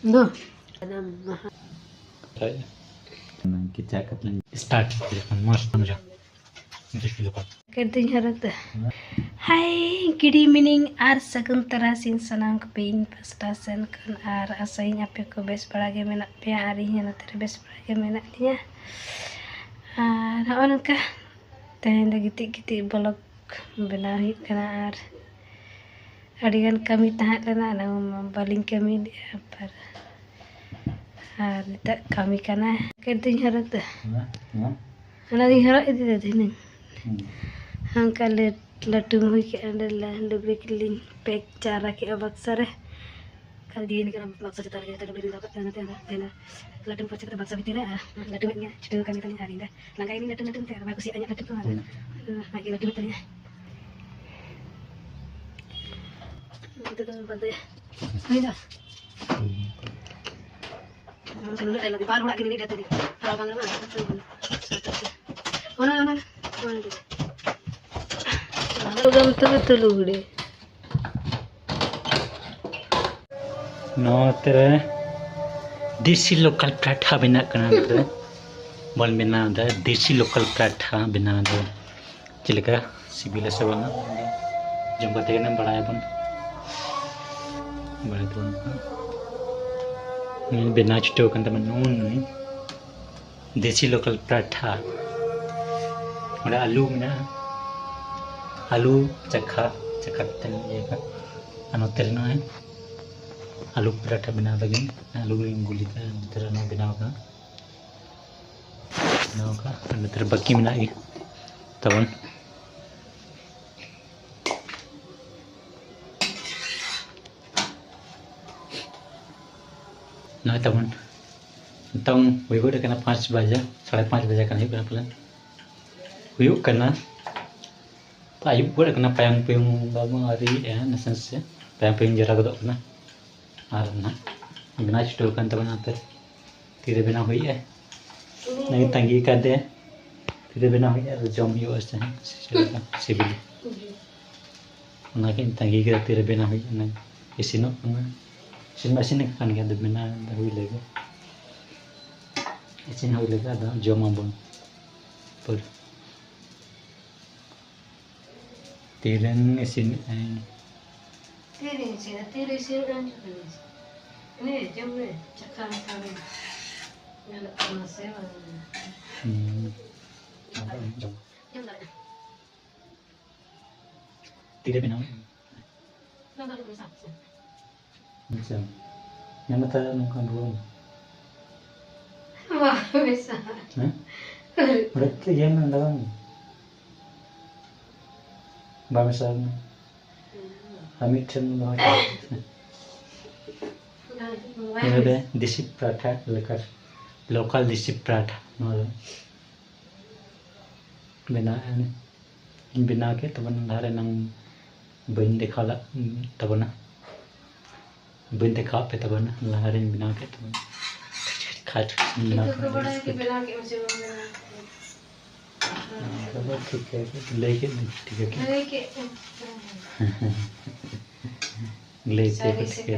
Duh. Kita akan start dengan mas aja. Kerjanya rata. Hai, good evening ar sagun tarasin sanang kepeing pastasan kan ar asain ape ko bes barage menak pe hari nya ter bes barage menak dia. Naon ka teh gitik-gitik blog benahi kana ar. Adigan kami tahat lana nang baling kami di apa. Tak kami kana kerjanya rata. Ana di harap itu tadi nih. Angka latung hui ke adalah lebih kelin pek cara ke abaksa re kali ini kan baksa kita kita lebih dapat nanti ada latung pasti kita baksa bitina latungnya sudah kami tanya hari dah langkah ini latung teh bagus sih banyak latung tuh ada lagi latung tanya itu kan bantu ya ini dah dulu ada lebih baru lagi ini dia tadi kalau bang mana betul udah. No तेरे देसी local paratha बना करना तो बोल बना दा देसी local paratha बना दो चिलका सिबिला से बना जब बताइए ना बड़ा अपन बड़ा तो मैं बना चुटे हो कंटा मनून नहीं देसी लोकल पराठा और आलू में आलू चखा चखाते ये का अनोतर ना है आलू पराठा बना लगे आलू गुली का तरह ना बनाओगा अंदर बक्की बनाई तवन ना तवन तंग हुई करना 5 बजे 5:30 बजे करना ही पेlan हुई करना ayub gue kena payung-payung bangun hari ya nasense payung-payung jarak godok kena arna bina sudah kan teman atas tidak bina hui ya nanti tanggi kade tidak bina hui ya jom yu asa sibil nanti tanggi kita tidak bina hui nanti isino sin masih kan kita bina hui lagi isin hui lagi ada jom abon per Tiran isin Tirin kan ini jom ni cakap kami yang nak sewa. Jom. Tidak benar. Bisa. Yang mata nungkan dulu. Wah bisa. Berarti yang nandang. Bangsa Hamilton ini deh disi peraठा लेकर local disi paratha bina के तबन धारे नंग बन देखा ला तबना बन देखा पे तबना लहरे बिना के तबन खाट बिना ठीक है लेके ठीक है लेके ठीक है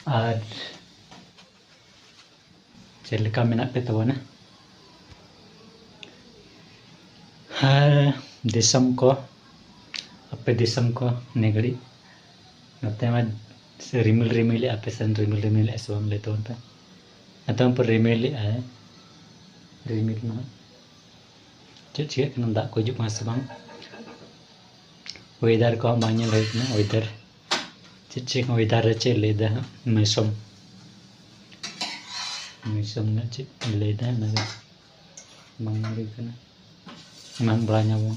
आज चलका मेना पे तो ना दिसम को अपे दिसम को नेगड़ी नते में रिमिल आपे सन रिमिल ऐसे हम लेते हैं अतः पर रिमिल है रिमिल में चीज़ के नंदा को जो मास बांग वेदर को मान्य लेते हैं वेदर चीज़ के वेदर चे लेते हैं मौसम ने चीज़ लेते हैं ना मांग लेते हैं मांग बड़ा वो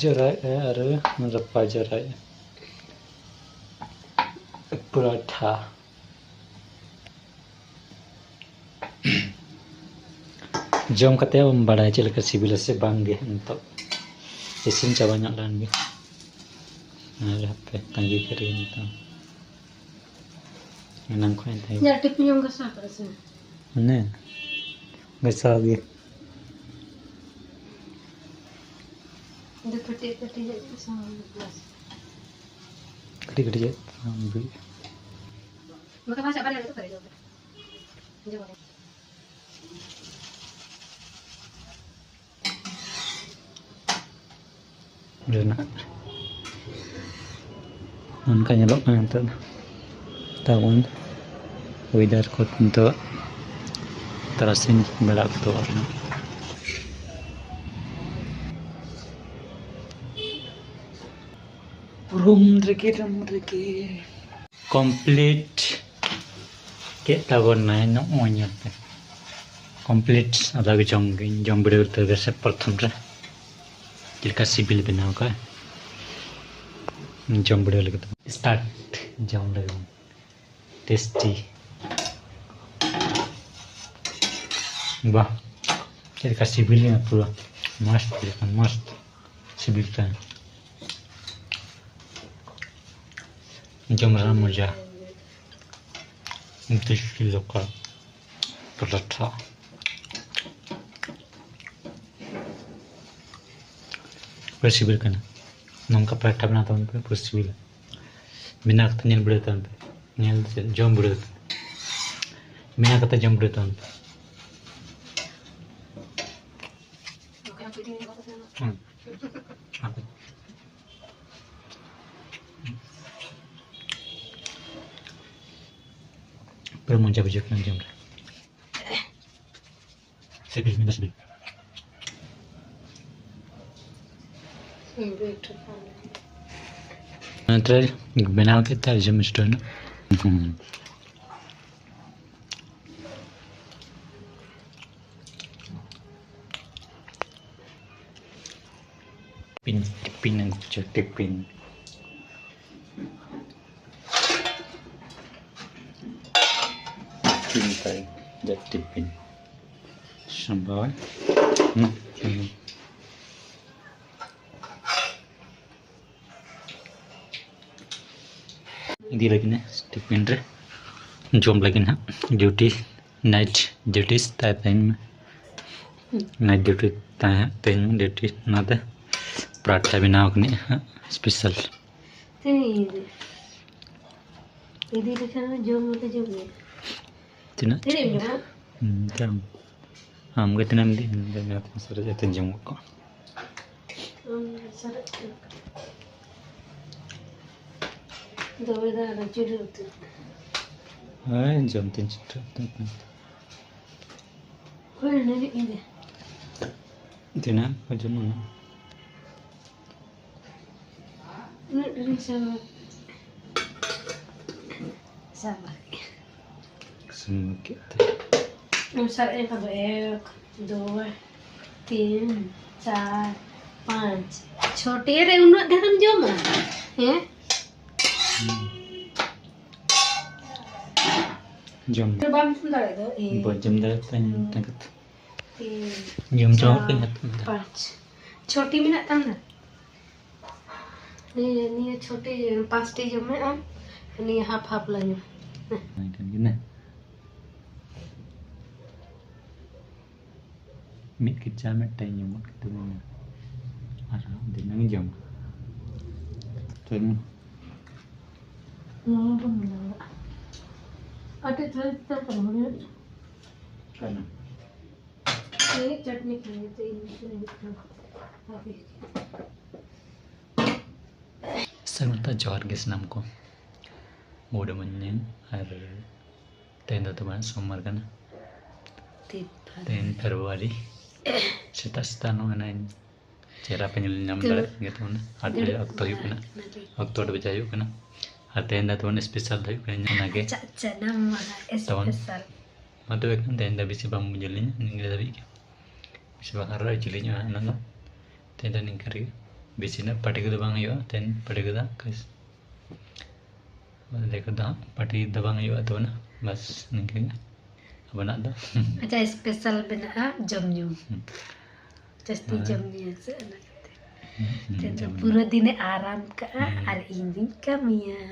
जराय है अरे रप्पा जराय पराठा जम कते बड़ा चलकर सिबिल से बांगे तो इसिन चाबा लान Ada apa? Tanggi kering itu. Enang kau yang tahu. Ya tipu yang kesah rasanya. Mana? Besar lagi. Ada peti-peti jadi sama gelas. Kerja ambil. Maka masak pada itu kali dulu. Jom. Udah nak. Angka nyelok kan tu. Tahun. Weather kot untuk terasin belak tu orang. Room lagi. Complete. Kita guna nak monyak. Complete ada jom berdua tu biasa pertama dah. Jika sibil benar kau. Jom berdua lagi tu. Start jom lagi. Tasty. Wah. Jika sibilnya pula mast, mast sibil tu. Jom ramai je. Tasty lokal. Perata. Persibil kan? Nongka perata bina tahun pe persibil. Bina kata nyel berdua tahun pe. Nyel jom berdua. Bina kata jom berdua tahun pe. Apa? Permunca bujuk nang jom. Sibil minta sibil. Nanti benar kita jam istirahat. Tipin yang kucing tipin. Pintai jat tipin. Sambal. Ini lagi nih tipin re. Jom lagi na duty night duties time. Night duty time duty nada. Pratha bina ni special. Ini. Ini dekat jom kita jom ni. Tina. Ini jom. Jam. Am kita nanti dah apa sudah jatuh jam kok. Sarat. Dua dah ada judul tu. Jam tinju tu. Kau ni ini. Tina, kau jam mana? Ini sama. Sama. Semua kita. Sarat yang kau 1, 2, 3, 4, 5. छोटे रे उन्नत गरम जो मा है Jam. Terbang sebentar itu. Buat jam dah tangkat. 3, Jam jawab kan? 5. छोटी minute तंग ini छोटे 5 टी जम में ini half lagi. Kan gini. Mid kerja met time yang mak tu ni. Arah dia nang jam. Tu ni. Ada cerita apa? Kan. Ini चटनी खानी तो ini अभी Serta jawar guys namko. Mudah menyeng hari tenda tu mana somar kan? 10 Februari. Sita no anain. Cara penyelin number gitu na. Ada Oktober yuk na. Oktober baca yuk na. Ada tenda tu mana spesial tu yuk na nage. caca nama spesial. Matu kan tenda bisa bang menjelinya ninggal tapi. Bisa bakar lah jelinya nana. Tenda ningkari. Bisa na pati kita bang yuk. Ten pati kita guys. Lekar dah pati dabang yuk atau na. Bas ningkari. Apa nak dah? Aja spesial benar jam jam. Just jam ni aja nak. Jadi pura dine aram ka al ini kami ya.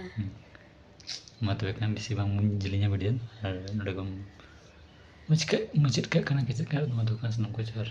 Mata kan bisi bang jelinya bedian. Ada gom. Masjid kayak karena kita kan senang kocar.